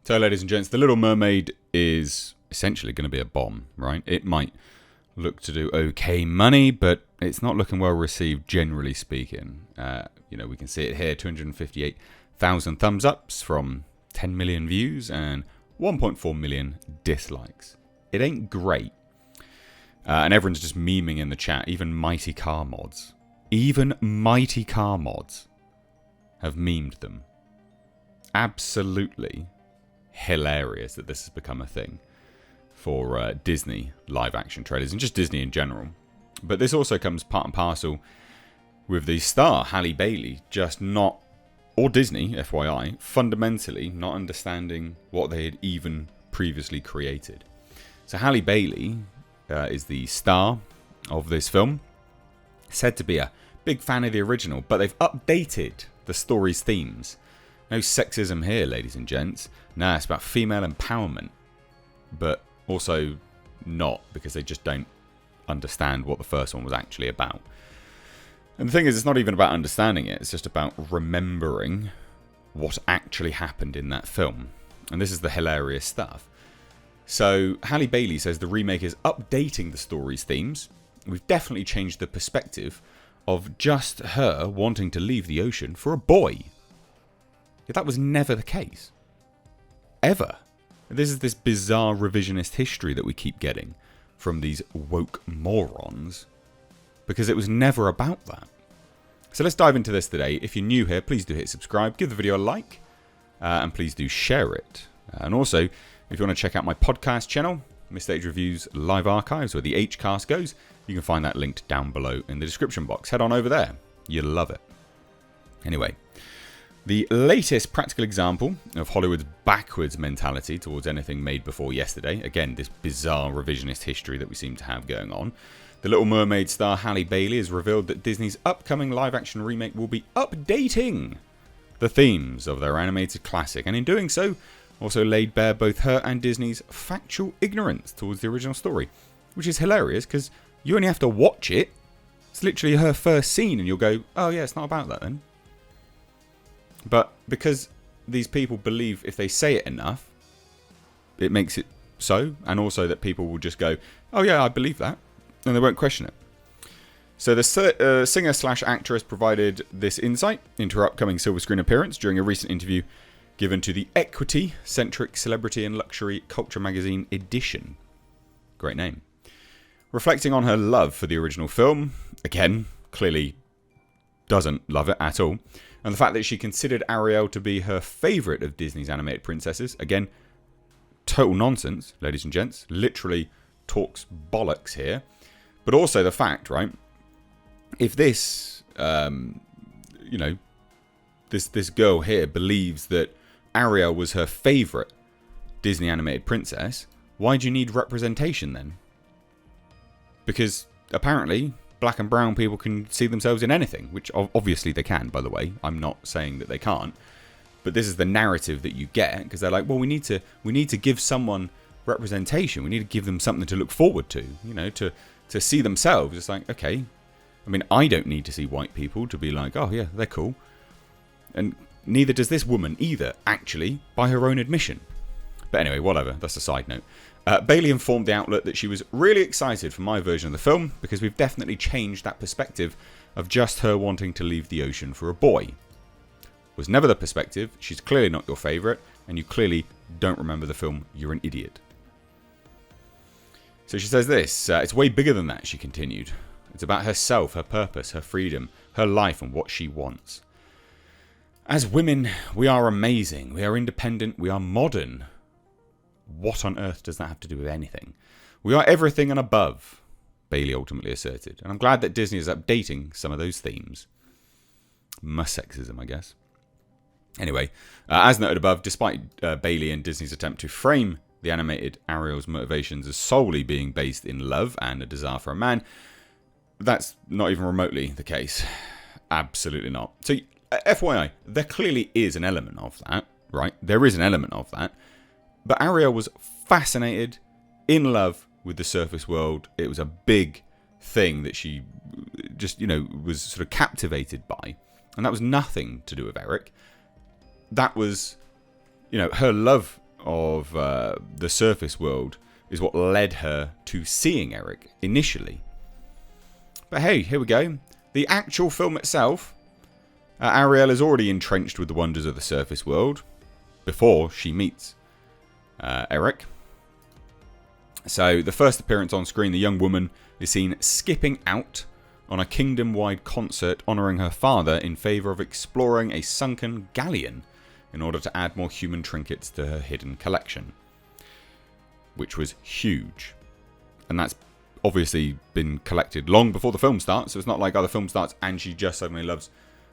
So, ladies and gents, The Little Mermaid is essentially going to be a bomb, right? It might look to do okay money, but it's not looking well received, generally speaking. We can see it here, 258,000 thumbs ups from 10 million views and 1.4 million dislikes. It ain't great. And everyone's just memeing in the chat, even Mighty Car Mods. Even Mighty Car Mods have memed them. Absolutely hilarious that this has become a thing for Disney live action trailers and just Disney in general. But this also comes part and parcel with the star Halle Bailey or Disney, FYI, fundamentally not understanding what they had even previously created. So Halle Bailey is the star of this film, said to be a big fan of the original, but they've updated the story's themes. No sexism here, ladies and gents. Nah, it's about female empowerment. But also not, because they just don't understand what the first one was actually about. And the thing is, it's not even about understanding it. It's just about remembering what actually happened in that film. And this is the hilarious stuff. So, Halle Bailey says the remake is updating the story's themes. We've definitely changed the perspective of just her wanting to leave the ocean for a boy. That was never the case. Ever. This is this bizarre revisionist history that we keep getting from these woke morons, because it was never about that. So let's dive into this today. If you're new here, please do hit subscribe, give the video a like, and please do share it. And also, if you want to check out my podcast channel, Misstage Reviews Live Archives, where the Hcast goes, you can find that linked down below in the description box. Head on over there. You'll love it. Anyway, the latest practical example of Hollywood's backwards mentality towards anything made before yesterday. Again, this bizarre revisionist history that we seem to have going on. The Little Mermaid star Halle Bailey has revealed that Disney's upcoming live-action remake will be updating the themes of their animated classic, and in doing so, also laid bare both her and Disney's factual ignorance towards the original story, which is hilarious because you only have to watch it. It's literally her first scene, and you'll go, "Oh yeah, it's not about that then." But because these people believe if they say it enough, it makes it so, and also that people will just go, "Oh yeah, I believe that," and they won't question it. So the singer/actress provided this insight into her upcoming silver screen appearance during a recent interview given to the equity-centric celebrity and luxury culture magazine Edition. Great name. Reflecting on her love for the original film, again, clearly doesn't love it at all, and the fact that she considered Ariel to be her favourite of Disney's animated princesses, again, total nonsense, ladies and gents, literally talks bollocks here. But also the fact, right, if this, this girl here believes that Ariel was her favourite Disney animated princess, why do you need representation then? Because apparently black and brown people can see themselves in anything, which obviously they can, by the way. I'm not saying that they can't. But this is the narrative that you get, because they're like, well, we need to give someone representation. We need to give them something to look forward to, to see themselves. It's like, okay, I mean, I don't need to see white people to be like, oh yeah, they're cool. And neither does this woman either, actually, by her own admission. But anyway, whatever, that's a side note. Bailey informed the outlet that she was really excited for my version of the film because we've definitely changed that perspective of just her wanting to leave the ocean for a boy. Was never the perspective. She's clearly not your favourite, and you clearly don't remember the film. You're an idiot. So she says this, it's way bigger than that, she continued. It's about herself, her purpose, her freedom, her life, and what she wants. As women, we are amazing. We are independent. We are modern. What on earth does that have to do with anything? We are everything and above, Bailey ultimately asserted. And I'm glad that Disney is updating some of those themes. Must sexism, I guess. Anyway, as noted above, despite Bailey and Disney's attempt to frame the animated Ariel's motivations as solely being based in love and a desire for a man, that's not even remotely the case. Absolutely not. So, FYI, there clearly is an element of that, right? There is an element of that. But Ariel was fascinated, in love with the surface world. It was a big thing that she just, was sort of captivated by. And that was nothing to do with Eric. That was, her love of the surface world is what led her to seeing Eric initially. But hey, here we go. The actual film itself, Ariel is already entrenched with the wonders of the surface world before she meets Eric. So the first appearance on screen, the young woman is seen skipping out on a kingdom-wide concert honouring her father in favour of exploring a sunken galleon in order to add more human trinkets to her hidden collection, which was huge. And that's obviously been collected long before the film starts, so it's not like, oh, the film starts and she just suddenly loves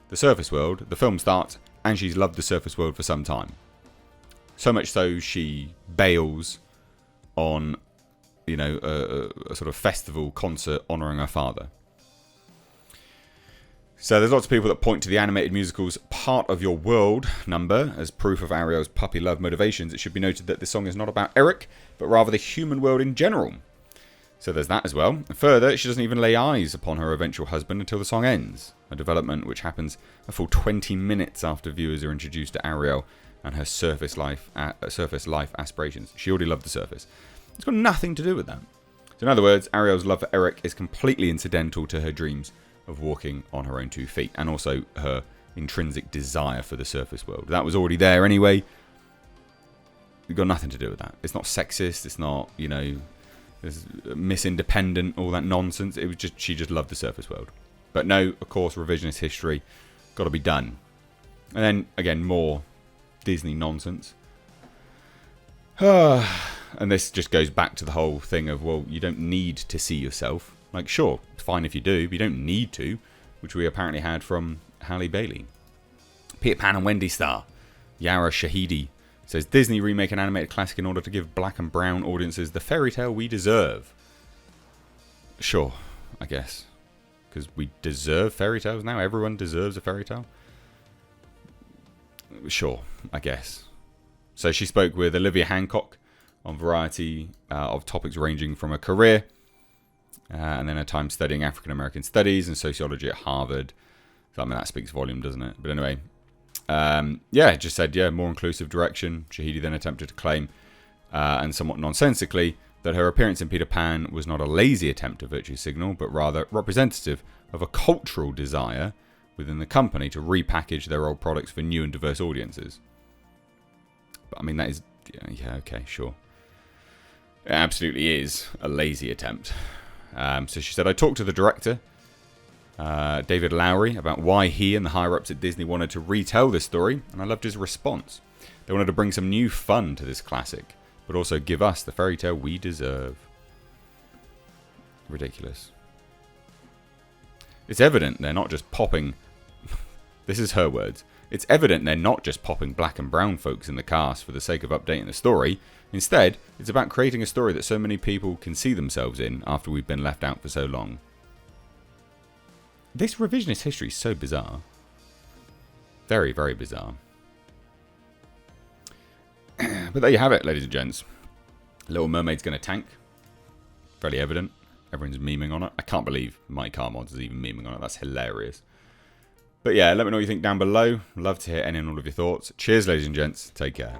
the surface world. The film starts and she's loved the surface world for some time. So much so she bails on, you know, a sort of festival concert honouring her father. So there's lots of people that point to the animated musical's Part of Your World number as proof of Ariel's puppy love motivations. It should be noted that this song is not about Eric, but rather the human world in general. So there's that as well. And further, she doesn't even lay eyes upon her eventual husband until the song ends. A development which happens a full 20 minutes after viewers are introduced to Ariel and her surface life aspirations. She already loved the surface. It's got nothing to do with that. So in other words, Ariel's love for Eric is completely incidental to her dreams of walking on her own 2 feet, and also her intrinsic desire for the surface world. That was already there anyway. It's got nothing to do with that. It's not sexist. It's not, you know, Miss Independent, all that nonsense. It was just, she just loved the surface world. But no, of course, revisionist history got to be done. And then again, more Disney nonsense. And this just goes back to the whole thing of, well, you don't need to see yourself. Like, sure, it's fine if you do, but you don't need to, which we apparently had from Halle Bailey. Peter Pan and Wendy star Yara Shahidi says, Disney remake an animated classic in order to give black and brown audiences the fairy tale we deserve. Sure, I guess. Because we deserve fairy tales now. Everyone deserves a fairy tale. Sure, I guess. So she spoke with Olivia Hancock on a variety of topics ranging from her career and then her time studying African American studies and sociology at Harvard. So, I mean, that speaks volume, doesn't it? But anyway, it just said, more inclusive direction. Shahidi then attempted to claim, and somewhat nonsensically, that her appearance in Peter Pan was not a lazy attempt to virtue signal, but rather representative of a cultural desire within the company to repackage their old products for new and diverse audiences. But I mean, that is, okay, sure. It absolutely is a lazy attempt. So she said, I talked to the director, David Lowery, about why he and the higher-ups at Disney wanted to retell this story, and I loved his response. They wanted to bring some new fun to this classic, but also give us the fairy tale we deserve. Ridiculous. It's evident they're not just popping... This is her words. It's evident they're not just popping black and brown folks in the cast for the sake of updating the story. Instead, it's about creating a story that so many people can see themselves in after we've been left out for so long. This revisionist history is so bizarre. Very, very bizarre. But there you have it, ladies and gents. Little Mermaid's going to tank. Fairly evident. Everyone's memeing on it. I can't believe Mike Carmods is even memeing on it. That's hilarious. But yeah, let me know what you think down below. Love to hear any and all of your thoughts. Cheers, ladies and gents. Take care.